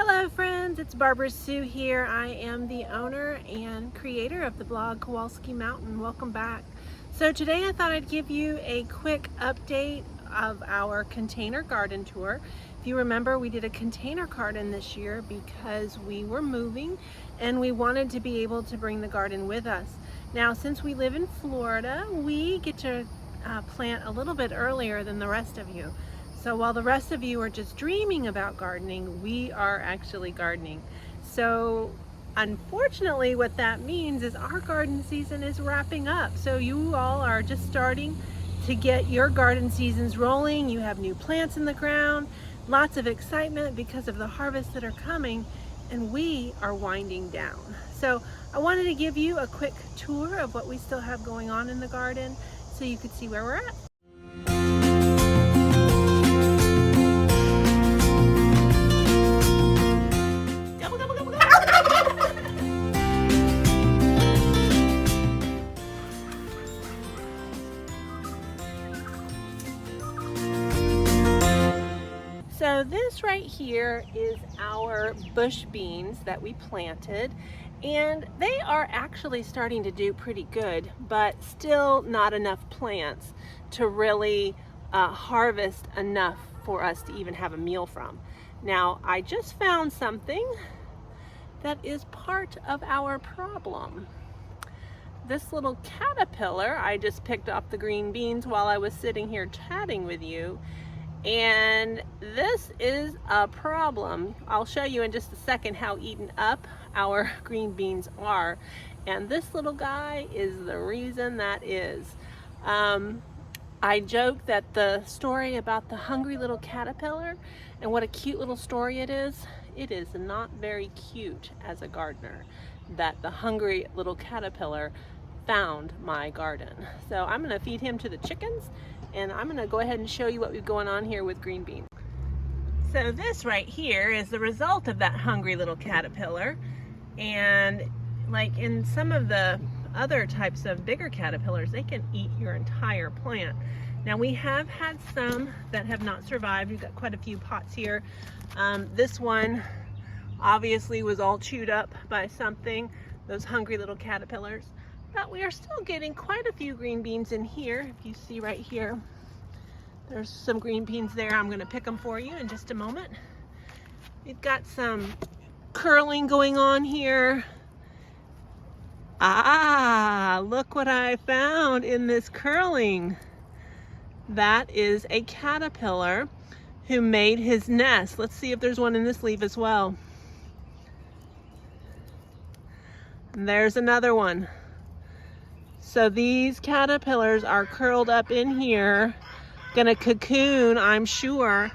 Hello friends, it's Barbara Sue here. I am the owner and creator of the blog Kowalski Mountain. Welcome back. So today I thought I'd give you a quick update of our container garden tour. If you remember, we did a container garden this year because we were moving and we wanted to be able to bring the garden with us. Now, since we live in Florida, we get to plant a little bit earlier than the rest of you. So while the rest of you are just dreaming about gardening, we are actually gardening. So unfortunately, what that means is our garden season is wrapping up. So you all are just starting to get your garden seasons rolling. You have new plants in the ground, lots of excitement because of the harvests that are coming, and we are winding down. So I wanted to give you a quick tour of what we still have going on in the garden so you could see where we're at. So this right here is our bush beans that we planted, and they are actually starting to do pretty good, but still not enough plants to really harvest enough for us to even have a meal from. Now, I just found something that is part of our problem. This little caterpillar, I just picked off the green beans while I was sitting here chatting with you. And this is a problem. I'll show you in just a second how eaten up our green beans are. And this little guy is the reason that is. I joke that the story about the hungry little caterpillar and what a cute little story it is not very cute as a gardener, that the hungry little caterpillar found my garden. So I'm gonna feed him to the chickens, and I'm gonna go ahead and show you what we've going on here with green beans. So this right here is the result of that hungry little caterpillar. And like in some of the other types of bigger caterpillars, they can eat your entire plant. Now we have had some that have not survived. We've got quite a few pots here. This one obviously was all chewed up by something, those hungry little caterpillars. But we are still getting quite a few green beans in here. If you see right here, there's some green beans there. I'm going to pick them for you in just a moment. We've got some curling going on here. Ah, look what I found in this curling. That is a caterpillar who made his nest. Let's see if there's one in this leaf as well. And there's another one. So these caterpillars are curled up in here, gonna cocoon, I'm sure,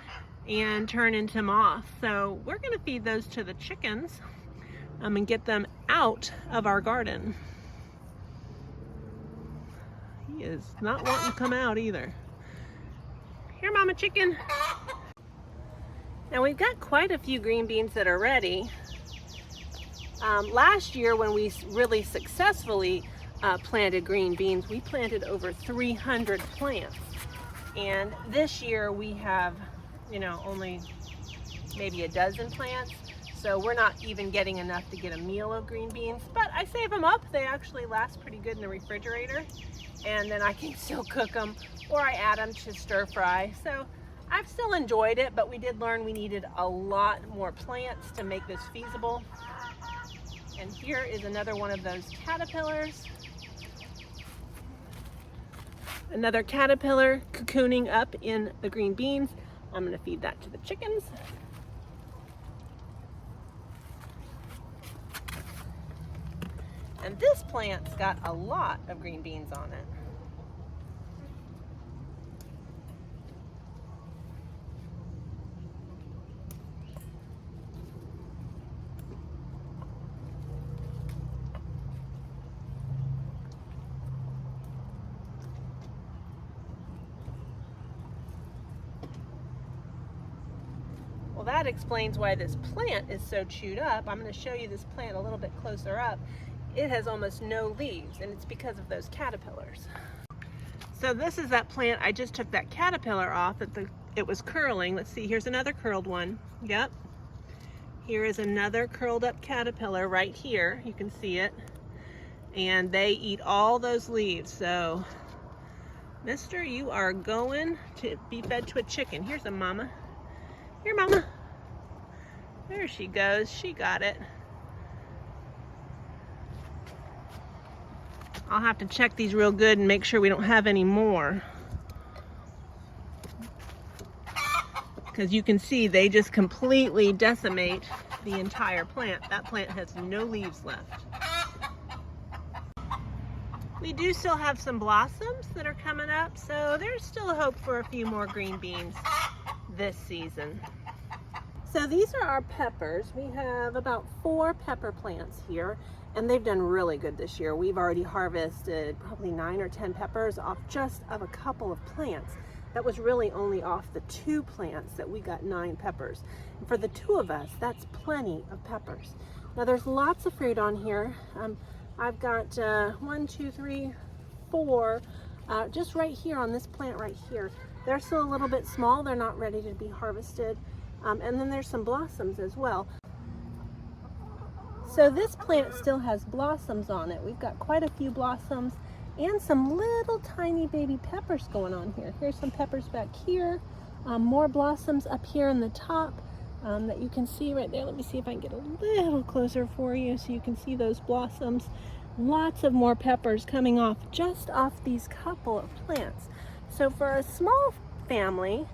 and turn into moths. So we're gonna feed those to the chickens and get them out of our garden. He is not wanting to come out either. Here, Mama Chicken. Now we've got quite a few green beans that are ready. Last year when we really successfully planted green beans, we planted over 300 plants, and this year we have, only maybe a dozen plants, so we're not even getting enough to get a meal of green beans. But I save them up. They actually last pretty good in the refrigerator, and then I can still cook them, or I add them to stir fry. So I've still enjoyed it, but we did learn we needed a lot more plants to make this feasible. And here is another one of those caterpillars. Another caterpillar cocooning up in the green beans. I'm gonna feed that to the chickens. And this plant's got a lot of green beans on it. Well, that explains why this plant is so chewed up. I'm going to show you this plant a little bit closer up. It has almost no leaves, and it's because of those caterpillars. So this is that plant. I just took that caterpillar off. It was curling. Let's see, here's another curled one. Yep. Here is another curled up caterpillar right here. You can see it. And they eat all those leaves. So, mister, you are going to be fed to a chicken. Here's a mama. Here, mama. There she goes. She got it. I'll have to check these real good and make sure we don't have any more. Because you can see they just completely decimate the entire plant. That plant has no leaves left. We do still have some blossoms that are coming up, so there's still a hope for a few more green beans this season. So these are our peppers. We have about 4 pepper plants here, and they've done really good this year. We've already harvested probably 9 or 10 peppers off just of a couple of plants. That was really only off the 2 plants that we got 9 peppers. And for the 2 of us, that's plenty of peppers. Now there's lots of fruit on here. I've got 1, 2, 3, 4, just right here on this plant right here. They're still a little bit small. They're not ready to be harvested. And then there's some blossoms as well. So this plant still has blossoms on it. We've got quite a few blossoms and some little tiny baby peppers going on here. Here's some peppers back here. More blossoms up here in the top that you can see right there. Let me see if I can get a little closer for you so you can see those blossoms. Lots of more peppers coming off just off these couple of plants. So for a small family,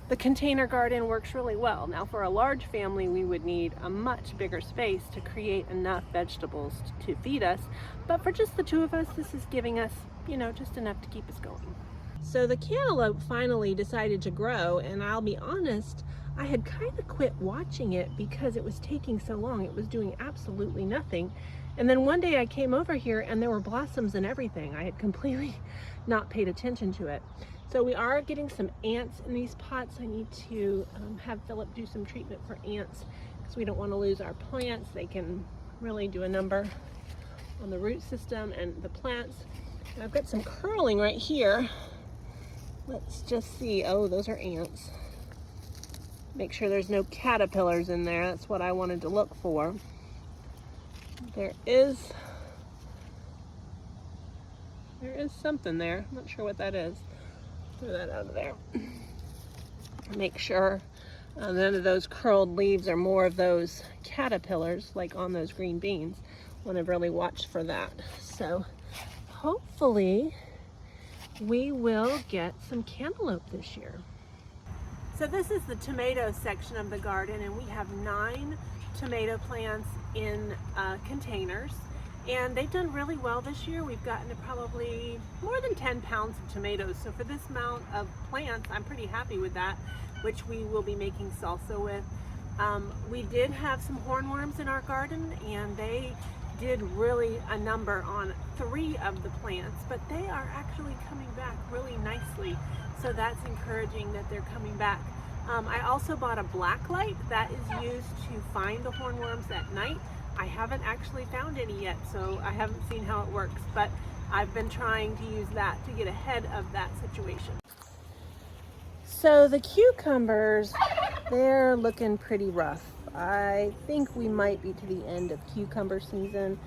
the container garden works really well. Now for a large family, we would need a much bigger space to create enough vegetables to feed us. But for just the 2 of us, this is giving us, you know, just enough to keep us going. So the cantaloupe finally decided to grow, and I'll be honest, I had kind of quit watching it because it was taking so long. It was doing absolutely nothing. And then one day I came over here and there were blossoms and everything. I had completely not paid attention to it. So we are getting some ants in these pots. I need to have Philip do some treatment for ants because we don't want to lose our plants. They can really do a number on the root system and the plants. And I've got some curling right here. Let's just see. Oh, those are ants. Make sure there's no caterpillars in there. That's what I wanted to look for. There is something there. I'm not sure what that is. Throw that out of there. Make sure none of those curled leaves are more of those caterpillars like on those green beans. I want to really watch for that. So hopefully we will get some cantaloupe this year. So this is the tomato section of the garden, and we have 9 tomato plants in containers. And they've done really well this year. We've gotten to probably more than 10 pounds of tomatoes. So for this amount of plants, I'm pretty happy with that, which we will be making salsa with. We did have some hornworms in our garden, and they did really a number on 3 of the plants, but they are actually coming back really nicely. So that's encouraging that they're coming back. I also bought a black light that is used to find the hornworms at night. I haven't actually found any yet, so I haven't seen how it works, but I've been trying to use that to get ahead of that situation. So the cucumbers, they're looking pretty rough. I think we might be to the end of cucumber season.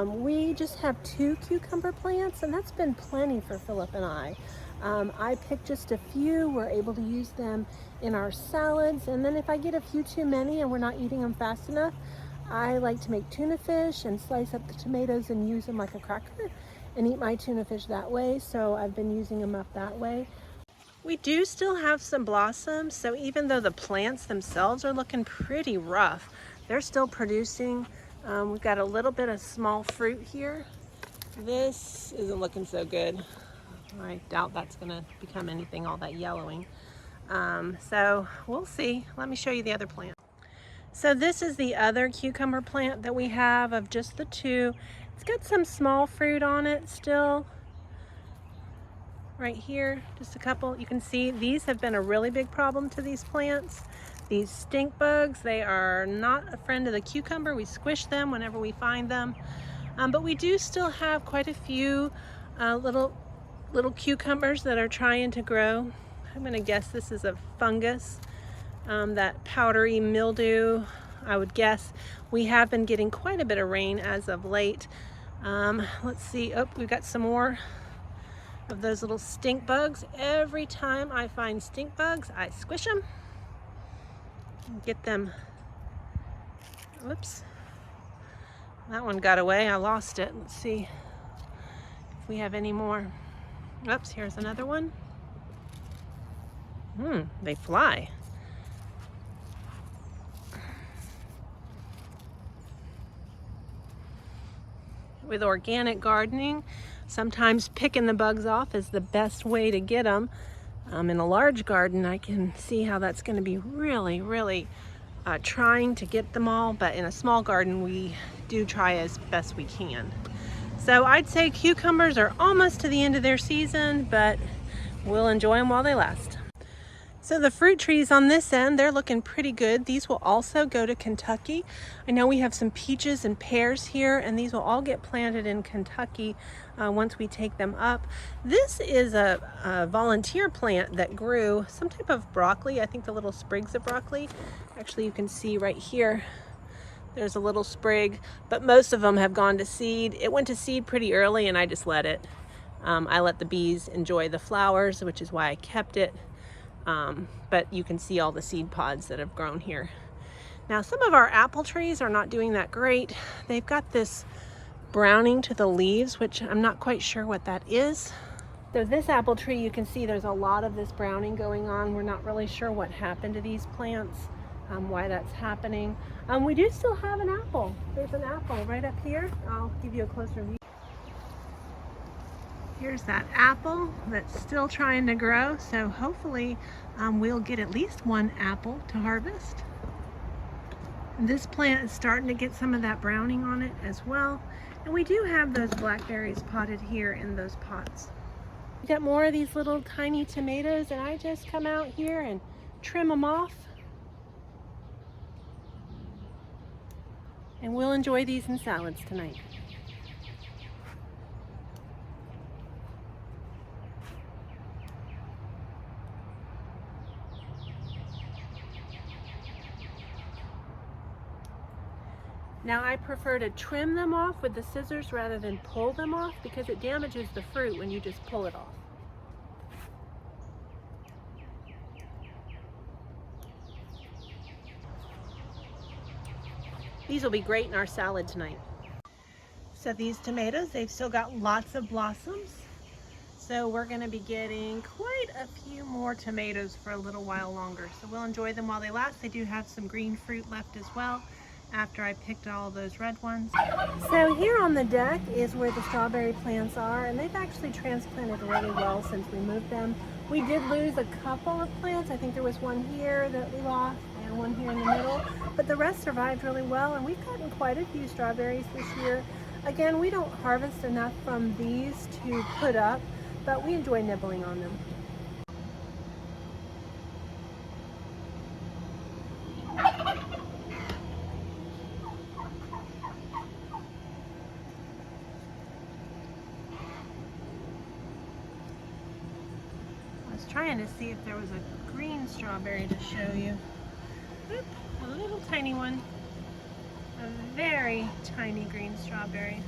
We just have 2 cucumber plants, and that's been plenty for Philip and I. I picked just a few. We're able to use them in our salads, and then if I get a few too many and we're not eating them fast enough, I like to make tuna fish and slice up the tomatoes and use them like a cracker and eat my tuna fish that way. So I've been using them up that way. We do still have some blossoms, so even though the plants themselves are looking pretty rough, they're still producing. We've got a little bit of small fruit here. This isn't looking so good. I doubt that's gonna become anything all that yellowing. So we'll see. Let me show you the other plant. So this is the other cucumber plant that we have of just the 2. It's got some small fruit on it still. Right here, just a couple. You can see these have been a really big problem to these plants. These stink bugs, they are not a friend of the cucumber. We squish them whenever we find them. But we do still have quite a few little cucumbers that are trying to grow. I'm gonna guess this is a fungus. that powdery mildew, I would guess. We have been getting quite a bit of rain as of late. Let's see, oh, we've got some more of those little stink bugs. Every time I find stink bugs, I squish them and get them. Whoops, that one got away. I lost it. Let's see if we have any more. Oops, here's another one. They fly. With organic gardening, sometimes picking the bugs off is the best way to get them. In a large garden, I can see how that's going to be really trying to get them all, but in a small garden, we do try as best we can. So I'd say cucumbers are almost to the end of their season, but we'll enjoy them while they last. So the fruit trees on this end, they're looking pretty good. These will also go to Kentucky. I know we have some peaches and pears here, and these will all get planted in Kentucky once we take them up. This is a volunteer plant that grew some type of broccoli. I think the little sprigs of broccoli. Actually, you can see right here, there's a little sprig, but most of them have gone to seed. It went to seed pretty early, and I just let it. I let the bees enjoy the flowers, which is why I kept it. But you can see all the seed pods that have grown here. Now, some of our apple trees are not doing that great. They've got this browning to the leaves, which I'm not quite sure what that is. So this apple tree, you can see there's a lot of this browning going on. We're not really sure what happened to these plants, why that's happening. We do still have an apple. There's an apple right up here. I'll give you a closer view. Here's that apple that's still trying to grow, so hopefully we'll get at least one apple to harvest. This plant is starting to get some of that browning on it as well, and we do have those blackberries potted here in those pots. We got more of these little tiny tomatoes, and I just come out here and trim them off, and we'll enjoy these in salads tonight. Now I prefer to trim them off with the scissors rather than pull them off, because it damages the fruit when you just pull it off. These will be great in our salad tonight. So these tomatoes, they've still got lots of blossoms. So we're going to be getting quite a few more tomatoes for a little while longer. So we'll enjoy them while they last. They do have some green fruit left as well, after I picked all those red ones. So here on the deck is where the strawberry plants are, and they've actually transplanted really well since we moved them. We did lose a couple of plants. I think there was one here that we lost and one here in the middle, but the rest survived really well, and we've gotten quite a few strawberries this year. Again, we don't harvest enough from these to put up, but we enjoy nibbling on them. Trying to see if there was a green strawberry to show you. Oop, a little tiny one. A very tiny green strawberry.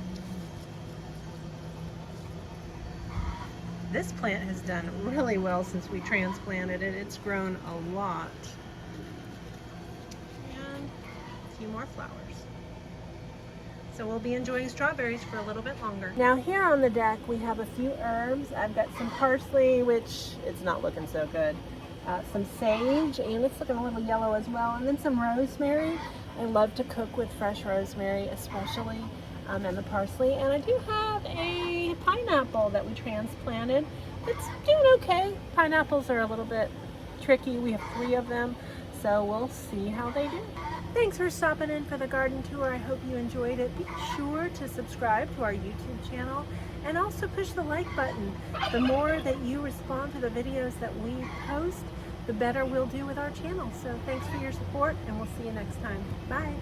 This plant has done really well since we transplanted it. It's grown a lot. And a few more flowers. So we'll be enjoying strawberries for a little bit longer. Now here on the deck we have a few herbs. I've got some parsley, which it's not looking so good. Some sage, and it's looking a little yellow as well. And then some rosemary. I love to cook with fresh rosemary especially, and the parsley. And I do have a pineapple that we transplanted. It's doing okay. Pineapples are a little bit tricky. We have 3 of them, so we'll see how they do. Thanks for stopping in for the garden tour. I hope you enjoyed it. Be sure to subscribe to our YouTube channel and also push the like button. The more that you respond to the videos that we post, the better we'll do with our channel. So thanks for your support, and we'll see you next time. Bye.